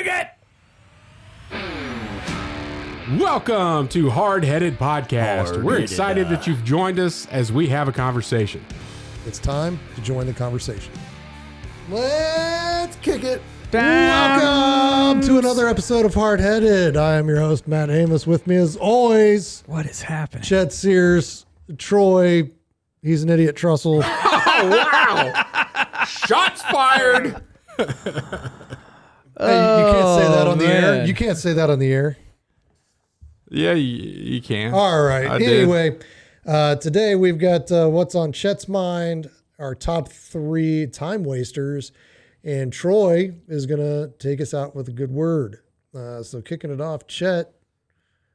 Kick it! Welcome to Hardheaded Podcast. We're excited that you've joined us as we have a conversation. It's time to join the conversation. Let's kick it. Downs. Welcome to another episode of Hardheaded. I am your host, Matt Amos. With me as always, What is happening? Chet Sears, Troy. He's an idiot, Trussell. Oh, wow. Shots fired. Hey, you can't say that on the air. man. You can't say that on the air. Yeah, you can. All right. I did. Anyway, today we've got what's on Chet's mind, our top 3 time wasters, and Troy is going to take us out with a good word. So kicking it off, Chet,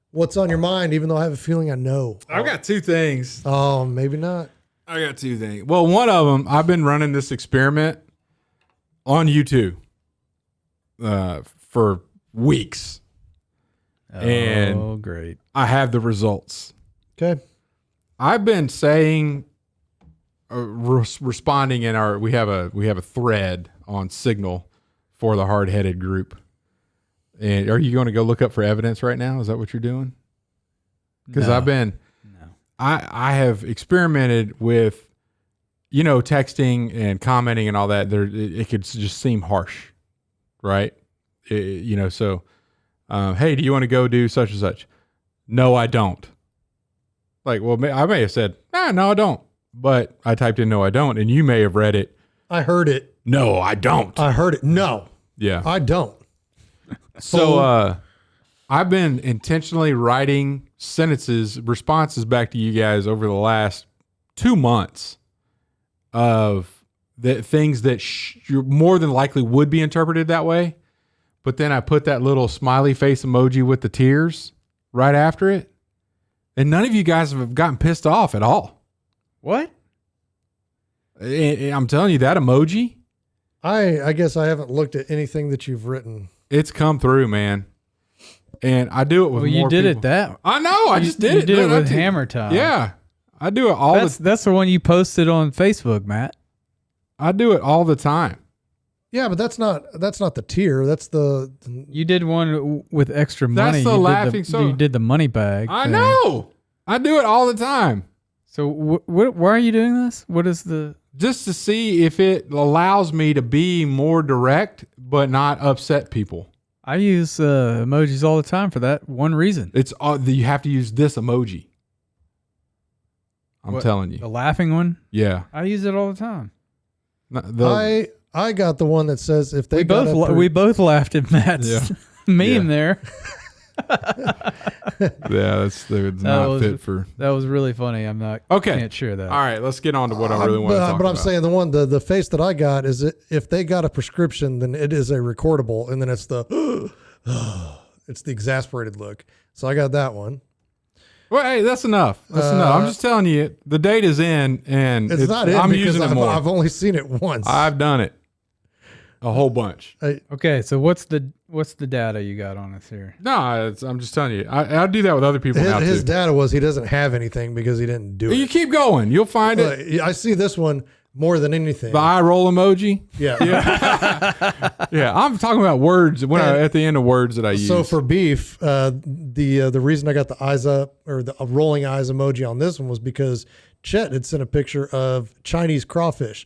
what's on your mind, even though I have a feeling I know? I've got 2 things. Oh, maybe not. I got 2 things. Well, one of them, I've been running this experiment on YouTube for weeks. And great. I have the results. Okay. I've been saying, responding in our we have a thread on Signal for the Hardheaded group. And are you going to go look up for evidence right now? Is that what you're doing? Because No. I've been, I have experimented with, texting and commenting and all that. It could just seem harsh, right? So. Hey, do you want to go do such and such? No, I don't. Like, well, I may have said, no, I don't. But I typed in no, I don't. And you may have read it. I heard it. No, I don't. I heard it. No, Yeah. I don't. So I've been intentionally writing responses back to you guys over the last 2 months of the things that you're more than likely would be interpreted that way. But then I put that little smiley face emoji with the tears right after it. And none of you guys have gotten pissed off at all. What? I'm telling you, that emoji, I guess I haven't looked at anything that you've written. it's come through, man. And I do it with Well, more you did people. it that. I know. I just did you it. did it No, with that's Hammer Time. Yeah. I do it all That's the one you posted on Facebook, Matt. I do it all the time. Yeah, but that's not the tier. That's the You did one with extra money. That's the laughing You did the money bag. I thing. know. I do it all the time. So why are you doing this? What is the? Just to see if it allows me to be more direct, but not upset people. I use emojis all the time for that one reason. It's you have to use this emoji. I'm What, telling you. The laughing one. Yeah. I use it all the time. I got the one that says if they We both laughed at Matt's Yeah. meme there. Yeah, it's not fit for. That was really funny. I'm not. Okay. Can't share that. All right, let's get on to what I really want to talk about. But I'm saying the one the face that I got is if they got a prescription, then it is a recordable, and then it's the it's the exasperated look. So I got that one. Well, hey, that's enough. That's enough. I'm just telling you, the date is in, and It's not in I'm because using it more. I've only seen it once. I've done it a whole bunch. Okay, so what's the data you got on us here? No, I'm just telling you. I do that with other people now His too. data was he doesn't have anything because he didn't do You it. keep going. You'll find it. I see this one more than anything. The eye roll emoji. Yeah. Yeah, I'm talking about words at the end of words that I use. So for beef, the reason I got the eyes up or the rolling eyes emoji on this one was because Chet had sent a picture of Chinese crawfish.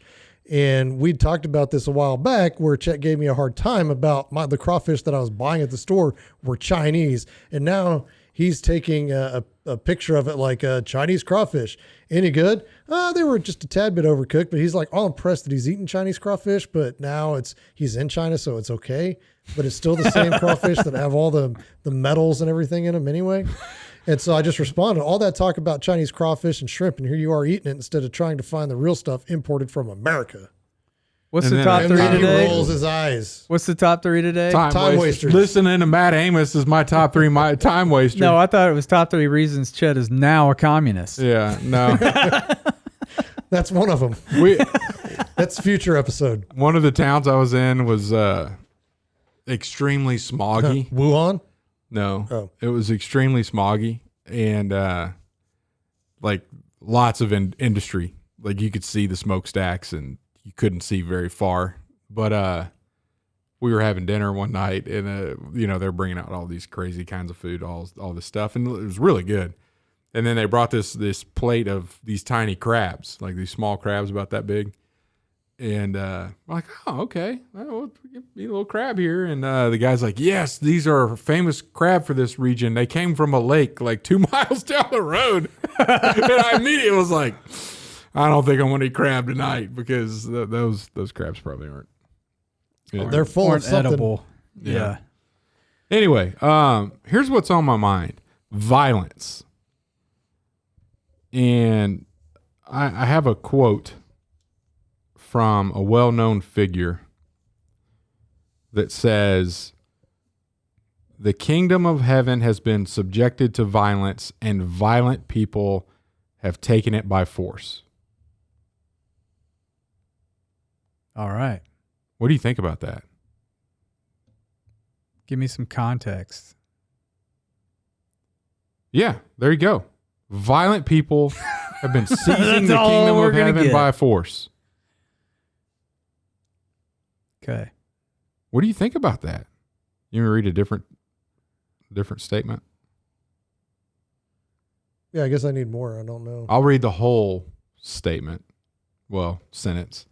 And we talked about this a while back where Chet gave me a hard time about the crawfish that I was buying at the store were Chinese. And now he's taking a picture of it like a Chinese crawfish. Any good? They were just a tad bit overcooked, but he's like all impressed that he's eating Chinese crawfish, but now he's in China, so it's okay. But it's still the same crawfish that have all the metals and everything in them anyway. And so I just responded, all that talk about Chinese crawfish and shrimp, and here you are eating it instead of trying to find the real stuff imported from America. What's And the then top and three then He today? rolls his eyes. What's the top 3 today? Time wasters. Listening to Matt Amos is my top 3 my time waster. No, I thought it was top 3 reasons Chet is now a communist. Yeah, no. That's one of them. That's a future episode. One of the towns I was in was extremely smoggy. Wuhan? No, Oh. it was extremely smoggy and like lots of industry. Like you could see the smokestacks and you couldn't see very far. But we were having dinner one night, and they're bringing out all these crazy kinds of food, all this stuff, and it was really good. And then they brought this plate of these tiny crabs, like these small crabs about that big. And I'm like, oh, okay, well, give me a little crab here. And the guy's like, yes, these are famous crab for this region. They came from a lake like 2 miles down the road. And I immediately was like, I don't think I want to eat crab tonight, because those crabs probably aren't. Yeah. They're full of something. Edible. Yeah. Anyway, here's what's on my mind: violence. And I have a quote from a well-known figure that says, "The kingdom of heaven has been subjected to violence, and violent people have taken it by force." All right. What do you think about that? Give me some context. Yeah, there you go. Violent people have been seizing the all kingdom we're of gonna heaven get. by force. Okay. What do you think about that? You want to read a different statement? Yeah, I guess I need more. I don't know. I'll read the whole statement. Well, sentence.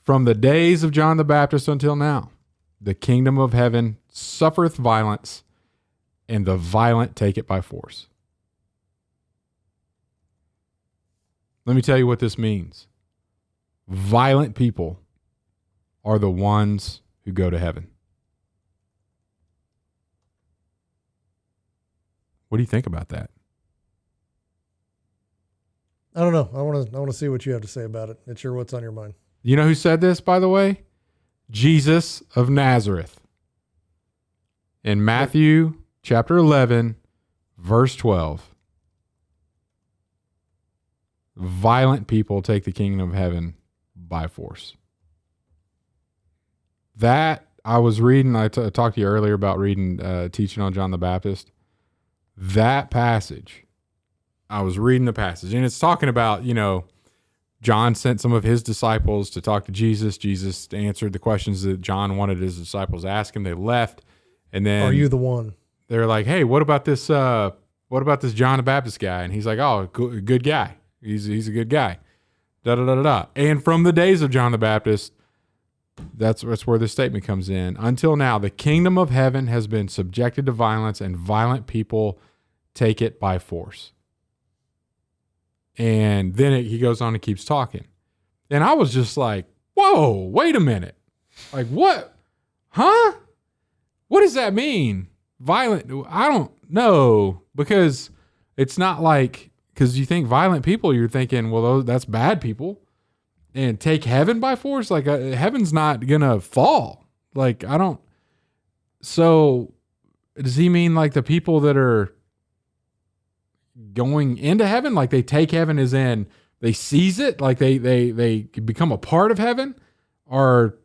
From the days of John the Baptist until now, the kingdom of heaven suffereth violence, and the violent take it by force. Let me tell you what this means. Violent people are the ones who go to heaven. What do you think about that? I don't know. I want to see what you have to say about it. It's what's on your mind. You know who said this, by the way? Jesus of Nazareth. In Matthew chapter 11, verse 12. Violent people take the kingdom of heaven by force. That, I was reading, I talked to you earlier about reading, teaching on John the Baptist. That passage, I was reading the passage, and it's talking about, John sent some of his disciples to talk to Jesus. Jesus answered the questions that John wanted his disciples to ask him. They left, and then Are you the one? They're like, "Hey, what about this John the Baptist guy?" And he's like, "Oh, good guy. He's a good guy." Da da da da da. And from the days of John the Baptist, that's where this statement comes in. Until now, the kingdom of heaven has been subjected to violence, and violent people take it by force. And then he goes on and keeps talking. And I was just like, whoa, wait a minute. Like, what? Huh? What does that mean? Violent? I don't know. Because it's not like, because you think violent people, you're thinking, well, that's bad people. And take heaven by force? Like, heaven's not going to fall. Like, I don't. So, does he mean like the people that are going into heaven, like they take heaven as in they seize it, like they become a part of heaven, or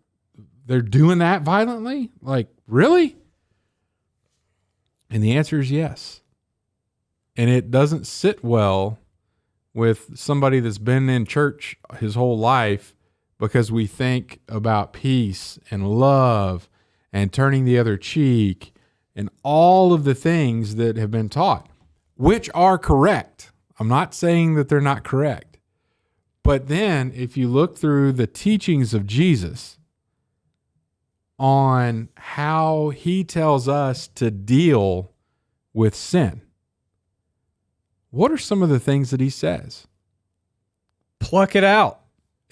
they're doing that violently? Like, really? And the answer is yes. And it doesn't sit well with somebody that's been in church his whole life, because we think about peace and love and turning the other cheek and all of the things that have been taught, which are correct. I'm not saying that they're not correct. But then if you look through the teachings of Jesus on how he tells us to deal with sin, what are some of the things that he says? Pluck it out.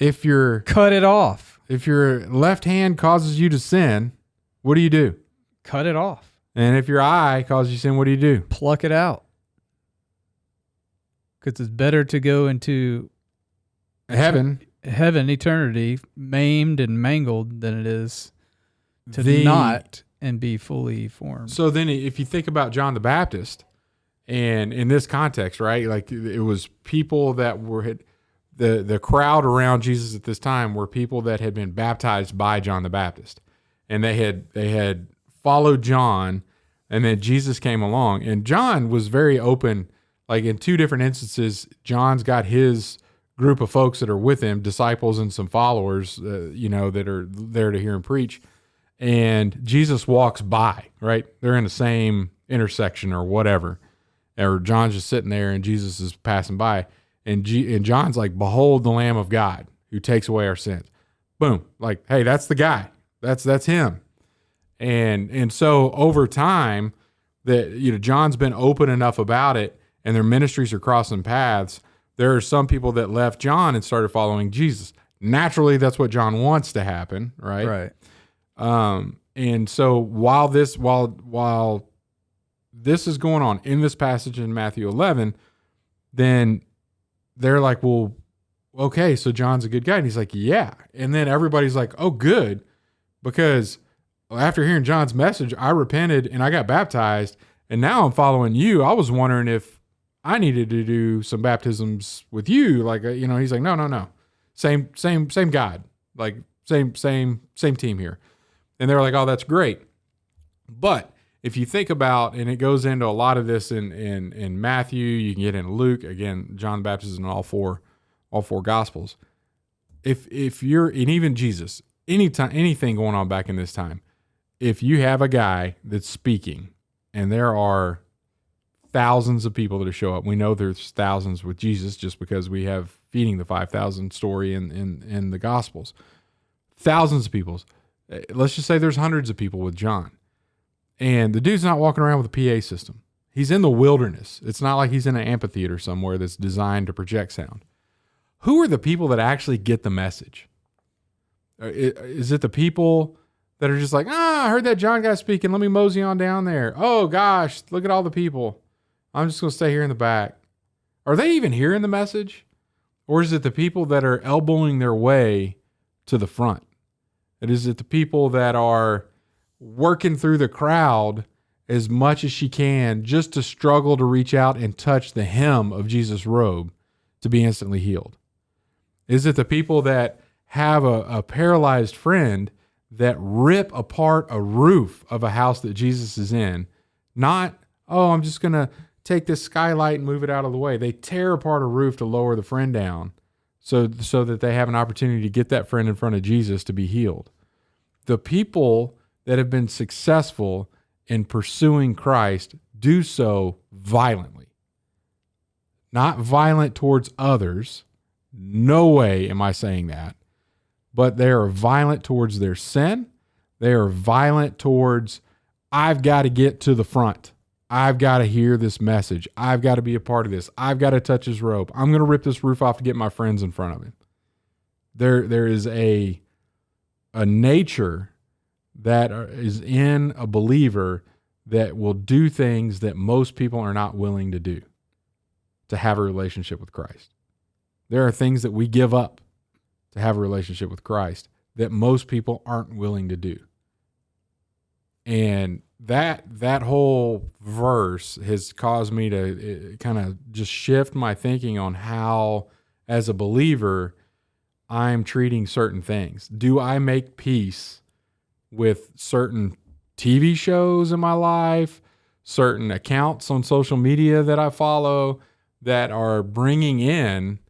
Cut it off. If your left hand causes you to sin, what do? Cut it off. And if your eye causes you to sin, what do? Pluck it out. Because it's better to go into heaven, eternity, maimed and mangled, than it is to not and be fully formed. So then if you think about John the Baptist, and in this context, right, like it was people that were, the crowd around Jesus at this time were people that had been baptized by John the Baptist. And they had followed John, and then Jesus came along. And John was very open. Like in two different instances, John's got his group of folks that are with him, disciples and some followers, that are there to hear him preach. and Jesus walks by, right? They're in the same intersection or whatever. Or John's just sitting there and Jesus is passing by. And John's like, behold the Lamb of God who takes away our sins. Boom. Like, hey, that's the guy. That's him. And so over time that, John's been open enough about it and their ministries are crossing paths. There are some people that left John and started following Jesus. Naturally, that's what John wants to happen, right? Right. And so while this is going on in this passage in Matthew 11, then they're like, well, okay, so John's a good guy. And he's like, yeah. And then everybody's like, oh, good. Because after hearing John's message, I repented and I got baptized. And now I'm following you. I was wondering if I needed to do some baptisms with you. Like, he's like, no. Same God. Like, same team here. And they're like, oh, that's great. But if you think about, and it goes into a lot of this in Matthew, you can get in Luke, again, John the Baptist in all four Gospels. If you're, and even Jesus, anything going on back in this time, if you have a guy that's speaking, and there are thousands of people that show up, we know there's thousands with Jesus just because we have feeding the 5,000 story in the Gospels. Thousands of people. Let's just say there's hundreds of people with John. And the dude's not walking around with a PA system. He's in the wilderness. It's not like he's in an amphitheater somewhere that's designed to project sound. Who are the people that actually get the message? Is it the people that are just like, I heard that John guy speaking. Let me mosey on down there. Oh, gosh, look at all the people. I'm just going to stay here in the back. Are they even hearing the message? Or is it the people that are elbowing their way to the front? And is it the people that are working through the crowd as much as she can just to struggle to reach out and touch the hem of Jesus' robe to be instantly healed? Is it the people that have a paralyzed friend that rip apart a roof of a house that Jesus is in? Not, I'm just going to take this skylight and move it out of the way. They tear apart a roof to lower the friend down so that they have an opportunity to get that friend in front of Jesus to be healed. The people that have been successful in pursuing Christ do so violently. Not violent towards others. No way am I saying that. But they are violent towards their sin. They are violent towards, I've got to get to the front. I've got to hear this message. I've got to be a part of this. I've got to touch his robe. I'm going to rip this roof off to get my friends in front of him. There is a nature that is in a believer that will do things that most people are not willing to do to have a relationship with Christ. There are things that we give up to have a relationship with Christ that most people aren't willing to do. And that whole verse has caused me to kind of just shift my thinking on how, as a believer, I'm treating certain things. Do I make peace with certain TV shows in my life, certain accounts on social media that I follow that are bringing in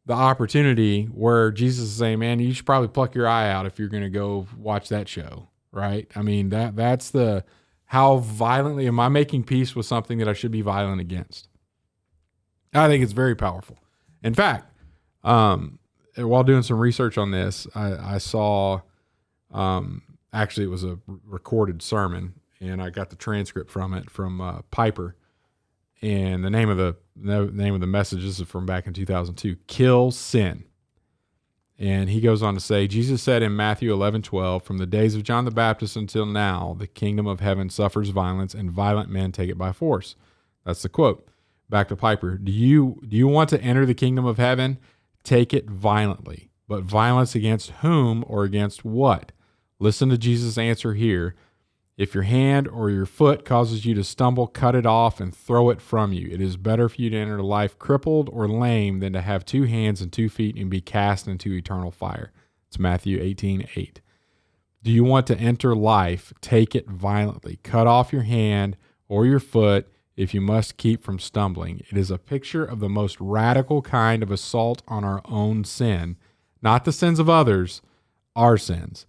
the opportunity where Jesus is saying, man, you should probably pluck your eye out if you're going to go watch that show, right? I mean, that's how violently am I making peace with something that I should be violent against? I think it's very powerful. In fact, while doing some research on this, I saw, actually it was a recorded sermon, and I got the transcript from it from Piper. And the name of the message, this is from back in 2002, Kill Sin. And he goes on to say, Jesus said in Matthew 11:12, from the days of John the Baptist until now, the kingdom of heaven suffers violence, and violent men take it by force. That's the quote. Back to Piper. Do you want to enter the kingdom of heaven? Take it violently. But violence against whom or against what? Listen to Jesus' answer here. If your hand or your foot causes you to stumble, cut it off and throw it from you. It is better for you to enter life crippled or lame than to have 2 hands and 2 feet and be cast into eternal fire. It's Matthew 18:8. Do you want to enter life? Take it violently. Cut off your hand or your foot if you must keep from stumbling. It is a picture of the most radical kind of assault on our own sin, not the sins of others, our sins.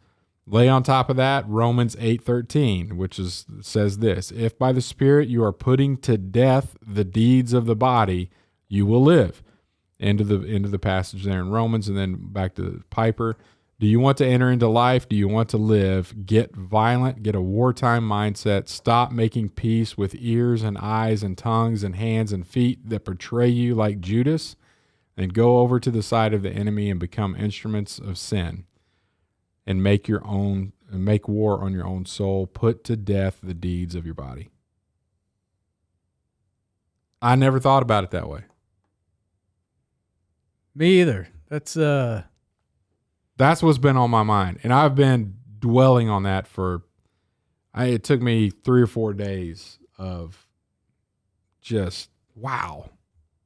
Lay on top of that Romans 8:13, which says this: if by the Spirit you are putting to death the deeds of the body, you will live. End of the passage there in Romans, and then back to Piper. Do you want to enter into life? Do you want to live? Get violent, get a wartime mindset. Stop making peace with ears and eyes and tongues and hands and feet that betray you like Judas, and go over to the side of the enemy and become instruments of sin, and make war on your own soul. Put to death the deeds of your body. I never thought about it that way. Me either. That's what's been on my mind. And I've been dwelling on that it took me 3 or 4 days of just, wow.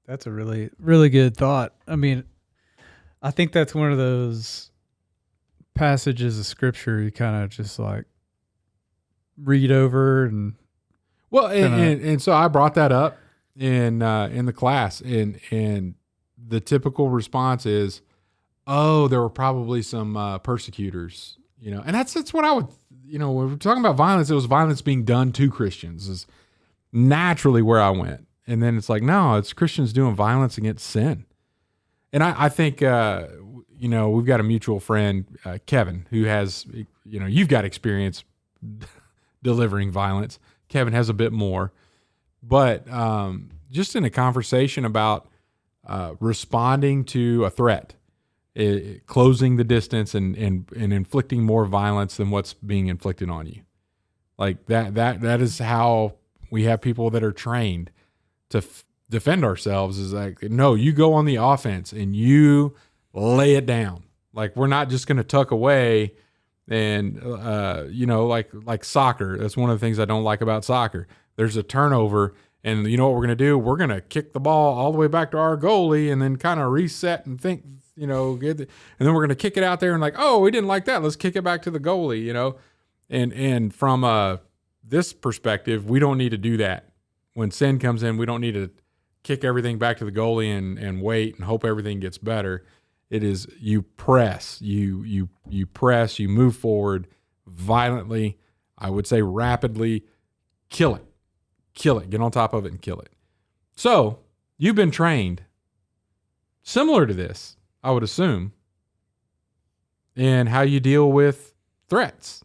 That's a really, really good thought. I mean, I think that's one of those passages of scripture you kind of just like read over and. Well, and so I brought that up in the class, and the typical response is, oh, there were probably some persecutors, and that's what I would, when we're talking about violence, it was violence being done to Christians is naturally where I went. And then it's like, no, it's Christians doing violence against sin. And I think, we've got a mutual friend, Kevin, who has, you've got experience delivering violence. Kevin has a bit more, but just in a conversation about responding to a threat, closing the distance and inflicting more violence than what's being inflicted on you. Like that is how we have people that are trained to defend ourselves. Is like, no, you go on the offense and you lay it down. Like, we're not just going to tuck away and, like soccer. That's one of the things I don't like about soccer. There's a turnover, and you know what we're going to do? We're going to kick the ball all the way back to our goalie and then kind of reset and think, and then we're going to kick it out there and like, oh, we didn't like that. Let's kick it back to the goalie, and from this perspective, we don't need to do that. When sin comes in, we don't need to kick everything back to the goalie and wait and hope everything gets better. It is, you press, you press, you move forward violently. I would say rapidly. Kill it, get on top of it and kill it. So you've been trained similar to this, I would assume, in how you deal with threats.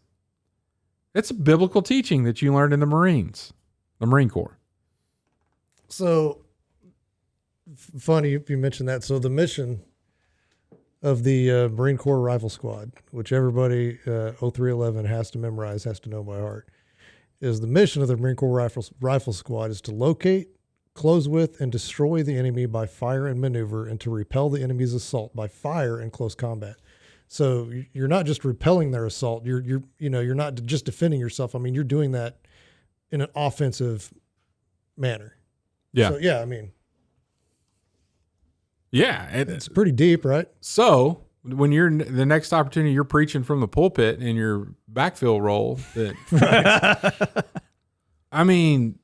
It's a biblical teaching that you learned in the Marine Corps. So funny you mentioned that. So the mission of the Marine Corps Rifle Squad, which everybody 0311 has to memorize, has to know by heart, is the mission of the Marine Corps Rifle Squad is to locate, close with, and destroy the enemy by fire and maneuver, and to repel the enemy's assault by fire and close combat. So you're not just repelling their assault. You're not just defending yourself. I mean, you're doing that in an offensive manner. Yeah. So, yeah, I mean. Yeah. It's pretty deep, right? So when you're the next opportunity, you're preaching from the pulpit in your backfill role. I mean,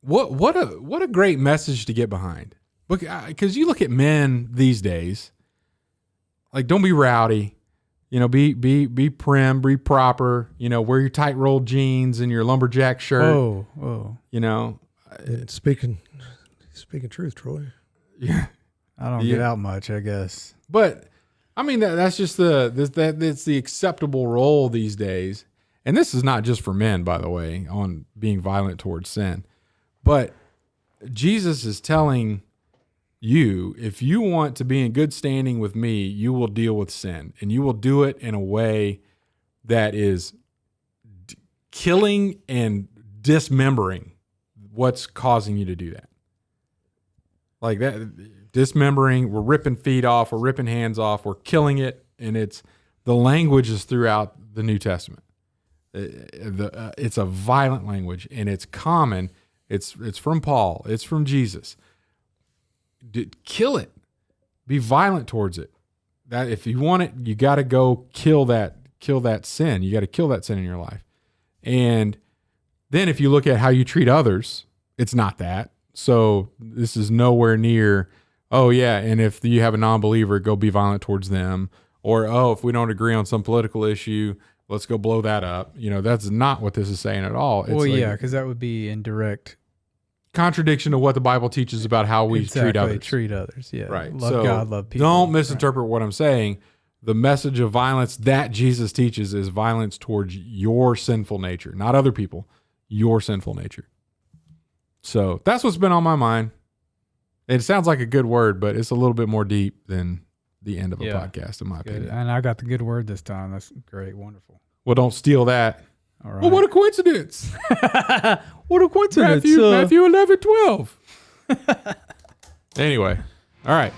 what a great message to get behind. Because you look at men these days, like, don't be rowdy, be prim, be proper, wear your tight rolled jeans and your lumberjack shirt. Whoa. Speaking truth, Troy. Yeah. I don't get out much, I guess. But I mean, that's just that's the acceptable role these days. And this is not just for men, by the way, on being violent towards sin. But Jesus is telling you, if you want to be in good standing with me, you will deal with sin. And you will do it in a way that is killing and dismembering what's causing you to do that. Like that, dismembering, we're ripping feet off, we're ripping hands off, we're killing it. And the language is throughout the New Testament. It's a violent language, and it's common. It's from Paul. It's from Jesus. Kill it. Be violent towards it. That if you want it, you got to go kill that sin. You got to kill that sin in your life. And then if you look at how you treat others, it's not that. So this is nowhere near, oh yeah, and if you have a non-believer, go be violent towards them. Or, oh, if we don't agree on some political issue, let's go blow that up. That's not what this is saying at all. It's because that would be in direct contradiction to what the Bible teaches about how we treat others. Treat others, yeah. Right. Love God, love people. Don't misinterpret what I'm saying. The message of violence that Jesus teaches is violence towards your sinful nature, not other people, your sinful nature. So that's what's been on my mind. It sounds like a good word, but it's a little bit more deep than the end of a podcast, in my opinion. And I got the good word this time. That's great. Wonderful. Well, don't steal that. All right. Well, what a coincidence. What a coincidence. Matthew 11:12. Anyway. All right.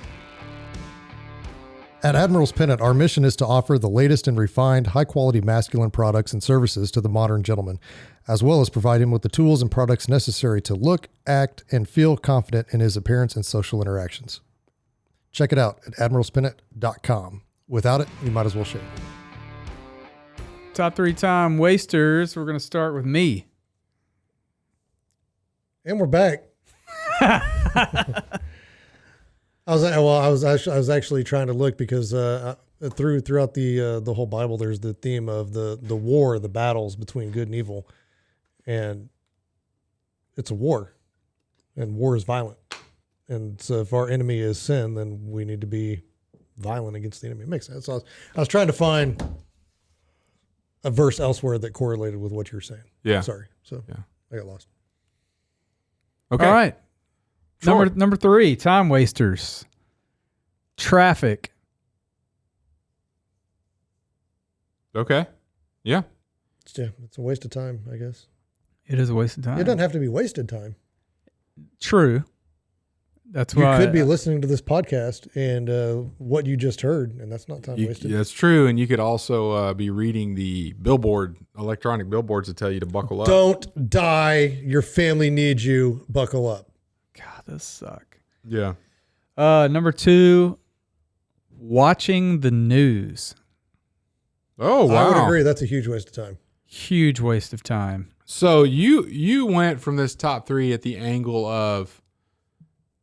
At Admiral's Pennant, our mission is to offer the latest and refined, high-quality masculine products and services to the modern gentleman, as well as provide him with the tools and products necessary to look, act, and feel confident in his appearance and social interactions. Check it out at admiralspennant.com. Without it, you might as well shave. Top 3 time wasters. We're going to start with me. And we're back. I was actually trying to look because throughout the whole Bible, there's the theme of the war, the battles between good and evil, and it's a war, and war is violent, and so if our enemy is sin, then we need to be violent against the enemy. It makes sense. So I was trying to find a verse elsewhere that correlated with what you're saying. Yeah. Sorry. So yeah. I got lost. Okay. All right. Sure. Number 3, time wasters. Traffic. Okay. Yeah. It's a waste of time, I guess. It is a waste of time. It doesn't have to be wasted time. True. That's You why could be listening to this podcast and what you just heard, and that's not time wasted. That's true. And you could also be reading the electronic billboards that tell you to buckle up. Don't die. Your family needs you. Buckle up. God, this suck. Yeah. Number 2, watching the news. Oh, wow. I would agree. That's a huge waste of time. Huge waste of time. So you went from this top 3 at the angle of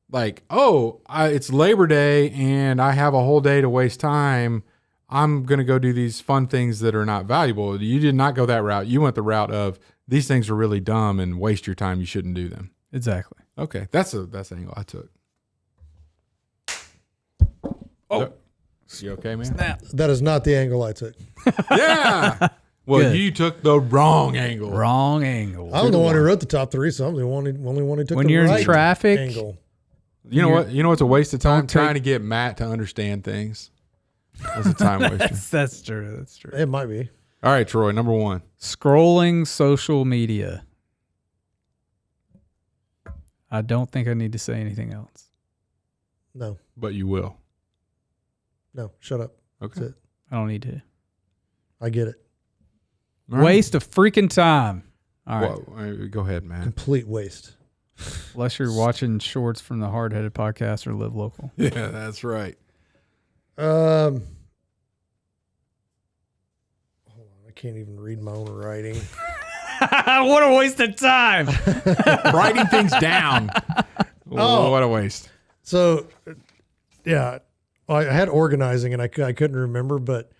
like, it's Labor Day and I have a whole day to waste time. I'm going to go do these fun things that are not valuable. You did not go that route. You went the route of these things are really dumb and waste your time. You shouldn't do them. Exactly. Okay. That's the angle I took. Oh, you okay, man? Snap. That is not the angle I took. Yeah. Well, Good. you took the wrong angle. Wrong angle. I'm the one who wrote the top 3, so I'm the only one who took When the you're right in traffic, angle. You know what? You know what's a waste of time? Don't take- Trying to get Matt to understand things. That's a time waster. That's true. That's true. It might be. All right, Troy, number 1. Scrolling social media. I don't think I need to say anything else. No, But you will. shut up. Okay. That's it. I don't need to. I get it. All right. Waste of freaking time. All right. Whoa, go ahead, man. Complete waste. Unless you're watching shorts from the Hardheaded podcast or Live Local. Yeah, that's right. Hold on, I can't even read my own writing. What a waste of time. Writing things down. Oh. What a waste. So, yeah, I had organizing and I couldn't remember, but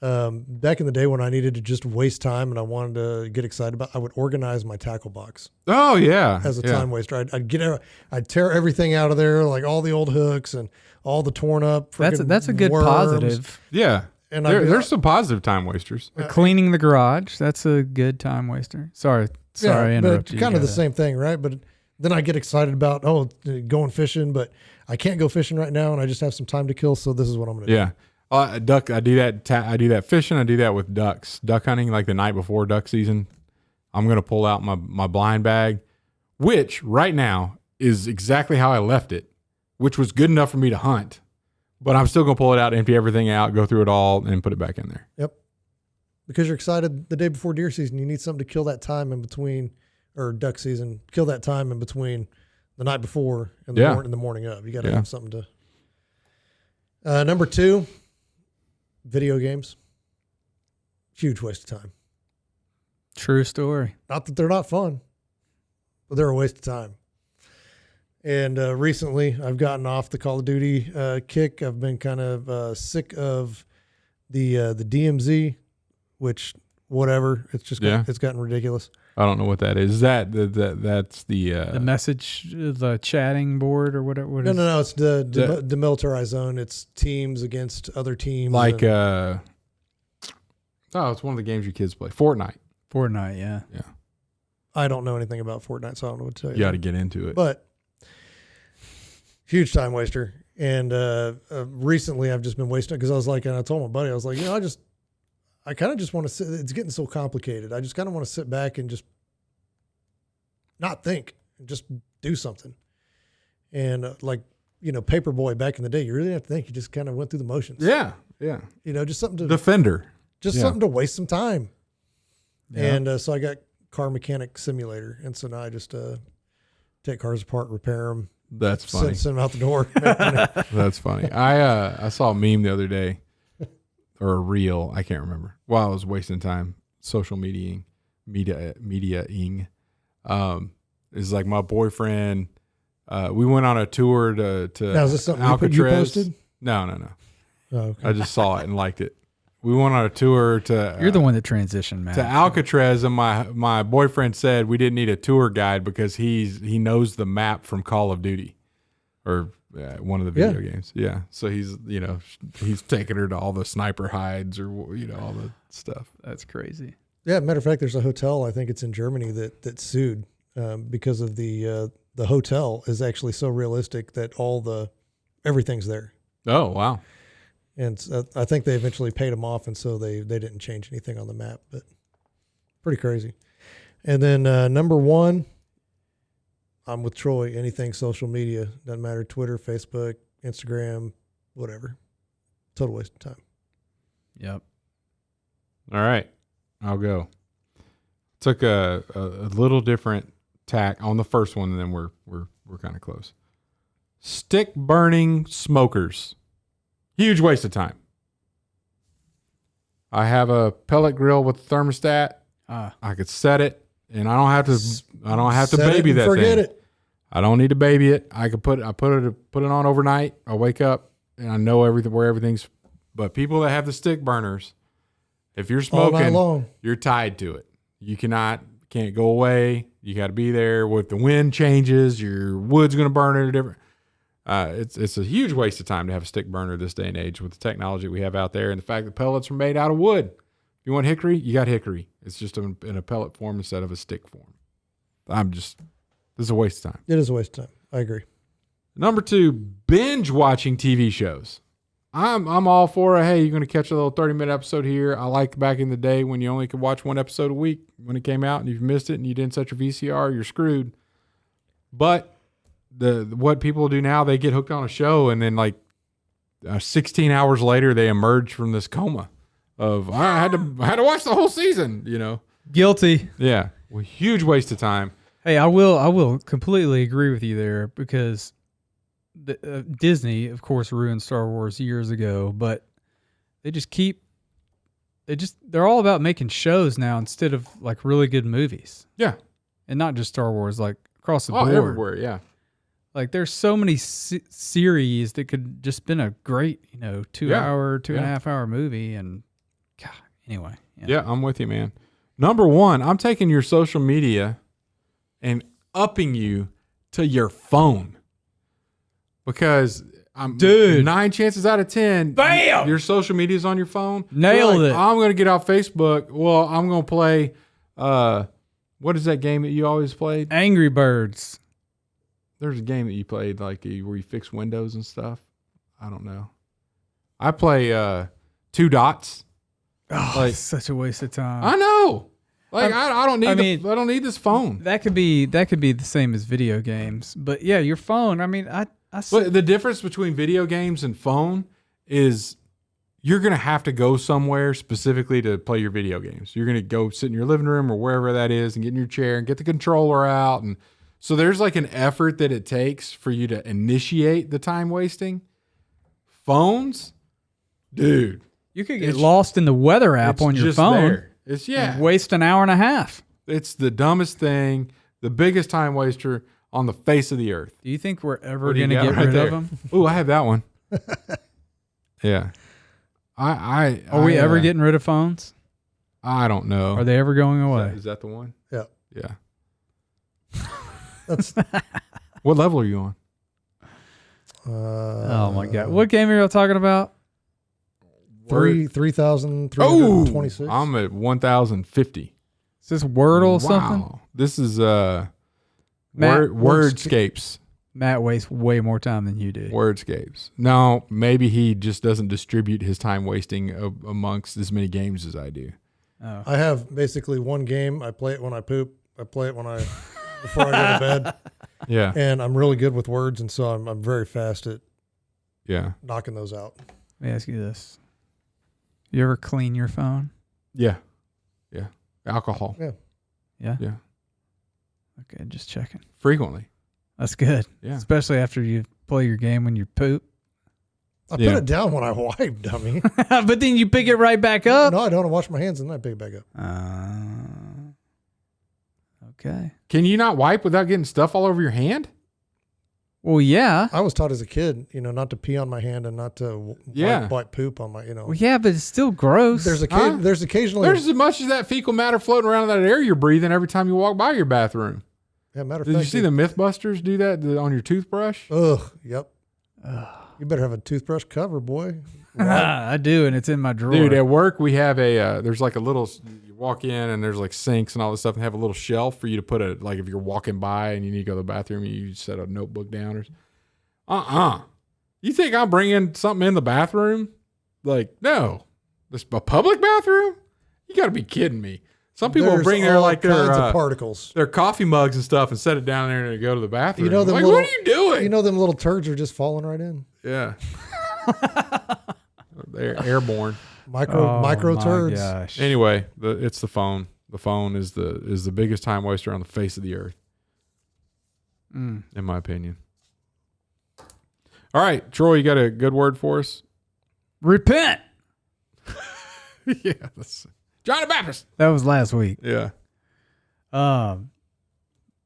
back in the day when I needed to just waste time and I wanted to get excited about, I would organize my tackle box Oh, yeah. as a Yeah. time waster. I'd tear everything out of there, like all the old hooks and all the torn up. That's a good worms. positive. Yeah. And There's some positive time wasters. Cleaning the garage. That's a good time waster. Sorry, I interrupted you. Kind of the Go same thing, right? But then I get excited about going fishing, but I can't go fishing right now, and I just have some time to kill. So this is what I'm going to do. Yeah. Duck. I do that. I do that fishing. I do that with ducks. Duck hunting, like the night before duck season. I'm going to pull out my blind bag, which right now is exactly how I left it, which was good enough for me to hunt. But I'm still going to pull it out, empty everything out, go through it all, and put it back in there. Yep. Because you're excited the day before deer season, you need something to kill that time in between, or duck season, kill that time in between the night before and the morning of. You got to have something to. Number 2, video games. Huge waste of time. True story. Not that they're not fun, but they're a waste of time. And recently, I've gotten off the Call of Duty kick. I've been kind of sick of the DMZ, which whatever. It's just it's gotten ridiculous. I don't know what that is. Is that that's the message, the chatting board or whatever? No. It's the demilitarized zone. It's teams against other teams. Like it's one of the games your kids play. Fortnite. Yeah. I don't know anything about Fortnite, so I don't know what to tell you. You got to get into it. But huge time waster. And recently I've just been wasting it because I was like, and I told my buddy, I was like, I kind of just want to sit. It's getting so complicated. I just kind of want to sit back and just not think and just do something. And Paperboy back in the day, you really didn't have to think. You just kind of went through the motions. Yeah. Just something to Defender. Something to waste some time. Yeah. And so I got Car Mechanic Simulator, and so now I just take cars apart, repair them. That's funny. Send them out the door. That's funny. I saw a meme the other day, or a reel. I can't remember. While I was wasting time social mediaing. Is like my boyfriend. We went on a tour to now, is this something Alcatraz. you posted? No. Oh, okay. I just saw it and liked it. We went on a tour to. You're the one that transitioned, man. To Alcatraz, and my boyfriend said we didn't need a tour guide because he knows the map from Call of Duty, or one of the video games. Yeah, so he's taking her to all the sniper hides or all the stuff. That's crazy. Yeah, matter of fact, there's a hotel. I think it's in Germany that sued because of the hotel is actually so realistic that everything's there. Oh wow. And I think they eventually paid them off, and so they didn't change anything on the map, but pretty crazy. And then number one, I'm with Troy. Anything social media, doesn't matter, Twitter, Facebook, Instagram, whatever. Total waste of time. Yep. All right, I'll go. Took a little different tack on the first one, and then we're kind of close. Stick burning smokers. Huge waste of time. I have a pellet grill with a thermostat. I could set it, and I don't have to baby that forget thing. it. I don't need to baby it. I could put it on overnight. I wake up and I know where everything's. But people that have the stick burners, if you're All night smoking, long. you're tied to it. You can't go away. You got to be there. With the wind changes, your wood's going to burn at a different. It's a huge waste of time to have a stick burner this day and age with the technology we have out there, and the fact that pellets are made out of wood. If you want hickory, you got hickory. It's just in a pellet form instead of a stick form. This is a waste of time. It is a waste of time. I agree. Number 2, binge watching TV shows. I'm all for hey, you're going to catch a little 30-minute episode here. I like back in the day when you only could watch one episode a week when it came out, and if you missed it and you didn't set your VCR, you're screwed. But what people do now, they get hooked on a show, and then 16 hours later, they emerge from this coma of I had to watch the whole season. Guilty. Yeah, well, huge waste of time. Hey, I will completely agree with you there because Disney, of course, ruined Star Wars years ago, but they're all about making shows now instead of really good movies. Yeah, and not just Star Wars, across the board. Everywhere. Yeah. There's so many series that could just been a great, 2-hour, 2.5-hour movie. And God, anyway. Yeah, I'm with you, man. Number 1, I'm taking your social media and upping you to your phone. Because 9 chances out of 10, bam, your social media is on your phone. Nailed it. I'm going to get off Facebook. Well, I'm going to play, what is that game that you always played? Angry Birds. There's a game that you played where you fix windows and stuff. I don't know. I play 2 Dots. Oh, it's such a waste of time. I know. I don't need. I don't need this phone. That could be the same as video games. But yeah, your phone. But the difference between video games and phone is you're going to have to go somewhere specifically to play your video games. You're going to go sit in your living room or wherever that is and get in your chair and get the controller out. And so there's an effort that it takes for you to initiate the time wasting. Phones, dude. You could get lost in the weather app on your phone. There. And waste an hour and a half. It's the dumbest thing, the biggest time waster on the face of the earth. Do you think we're ever going to get rid of them? Ooh, I have that one. Yeah. Are we ever getting rid of phones? I don't know. Are they ever going away? Is that the one? Yeah. Yeah. That's What level are you on? Oh my God. What game are y'all talking about? 3,326. I'm at 1,050. Is this Wordle something? This is Matt, Wordscapes. Matt wastes way more time than you do. Wordscapes. No, maybe he just doesn't distribute his time wasting amongst as many games as I do. Oh. I have basically one game. I play it when I poop. I play it when before I go to bed. Yeah. And I'm really good with words, and so I'm very fast at knocking those out. Let me ask you this. You ever clean your phone? Yeah. Yeah. Alcohol. Yeah. Yeah? Yeah. Okay, just checking. Frequently. That's good. Yeah. Especially after you play your game when you poop. I put it down when I wipe, dummy. But then you pick it right back up? No, I don't. I wash my hands and then I pick it back up. Okay. Can you not wipe without getting stuff all over your hand? Well, yeah. I was taught as a kid, not to pee on my hand and not to wipe poop on my, Well, yeah, but it's still gross. There's occasionally. There's as much as that fecal matter floating around in that air you're breathing every time you walk by your bathroom. Yeah, matter of Did fact. you see the Mythbusters do that on your toothbrush? Ugh, yep. You better have a toothbrush cover, boy. I do, and it's in my drawer. Dude, at work we have there's like a little, you walk in and there's like sinks and all this stuff and have a little shelf for you to put like if you're walking by and you need to go to the bathroom, you set a notebook down or You think I'm bringing something in the bathroom? Like, no. This a public bathroom? You got to be kidding me. Some people will bring their particles, their coffee mugs and stuff and set it down there and go to the bathroom. What are you doing? Them little turds are just falling right in. Yeah. They're airborne. Micro turds. Gosh. Anyway, it's the phone. The phone is the biggest time waster on the face of the earth, in my opinion. All right, Troy, you got a good word for us? Repent. Yeah, that's John the Baptist. That was last week. Yeah. No,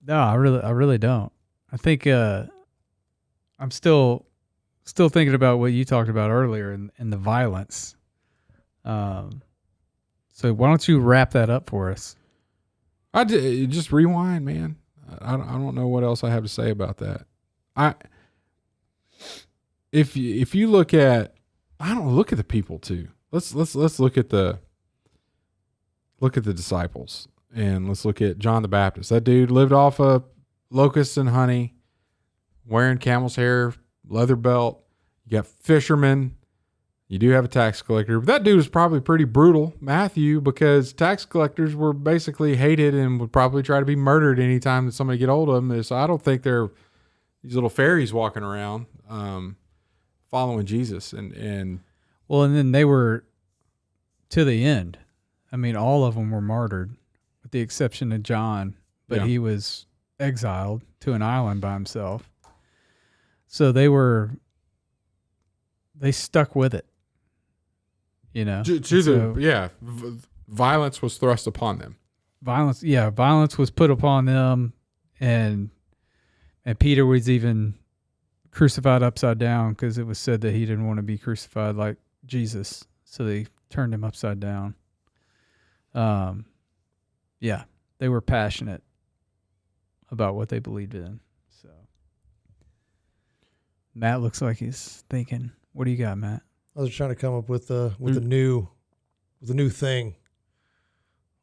I really don't. I think I'm still thinking about what you talked about earlier and the violence. So why don't you wrap that up for us? Just rewind, man. I don't know what else I have to say about that. If you look at, look at the people too. Let's look at the disciples and let's look at John the Baptist. That dude lived off of locusts and honey, wearing camel's hair, leather belt. You got fishermen. You do have a tax collector, but that dude was probably pretty brutal, Matthew, because tax collectors were basically hated and would probably try to be murdered anytime that somebody get hold of them. So I don't think they're these little fairies walking around following Jesus. And then they were to the end. I mean, all of them were martyred, with the exception of John, but he was exiled to an island by himself. So they stuck with it. Violence was thrust upon them. Violence was put upon them, and Peter was even crucified upside down because it was said that he didn't want to be crucified like Jesus, so they turned him upside down. They were passionate about what they believed in. So Matt looks like he's thinking. What do you got, Matt? I was trying to come up with a new thing,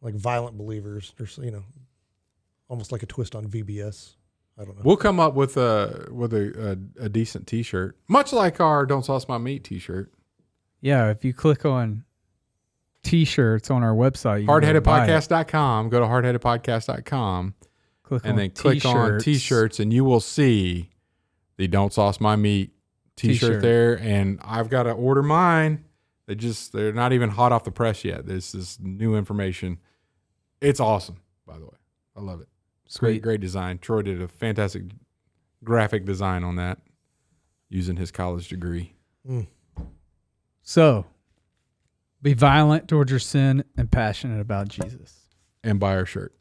like violent believers, or almost like a twist on VBS. I don't know. We'll come up with a decent T-shirt, much like our "Don't Sauce My Meat" T-shirt. Yeah, if you click on T-shirts on our website, hardheadedpodcast.com. Go to hardheadedpodcast.com, then click on T-shirts, and you will see the "Don't Sauce My Meat" T-shirt there. And I've got to order mine. They're not even hot off the press yet. This is new information. It's awesome, by the way. I love it. Sweet. Great design. Troy did a fantastic graphic design on that using his college degree. So, be violent towards your sin and passionate about Jesus. And buy our shirt.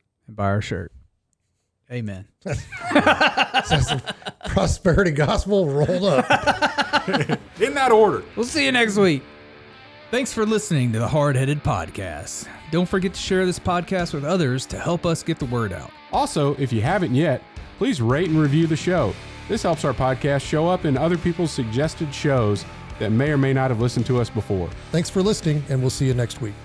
Amen. That's some prosperity gospel rolled up. In that order. We'll see you next week. Thanks for listening to the Hardheaded Podcast. Don't forget to share this podcast with others to help us get the word out. Also, if you haven't yet, please rate and review the show. This helps our podcast show up in other people's suggested shows that may or may not have listened to us before. Thanks for listening, and we'll see you next week.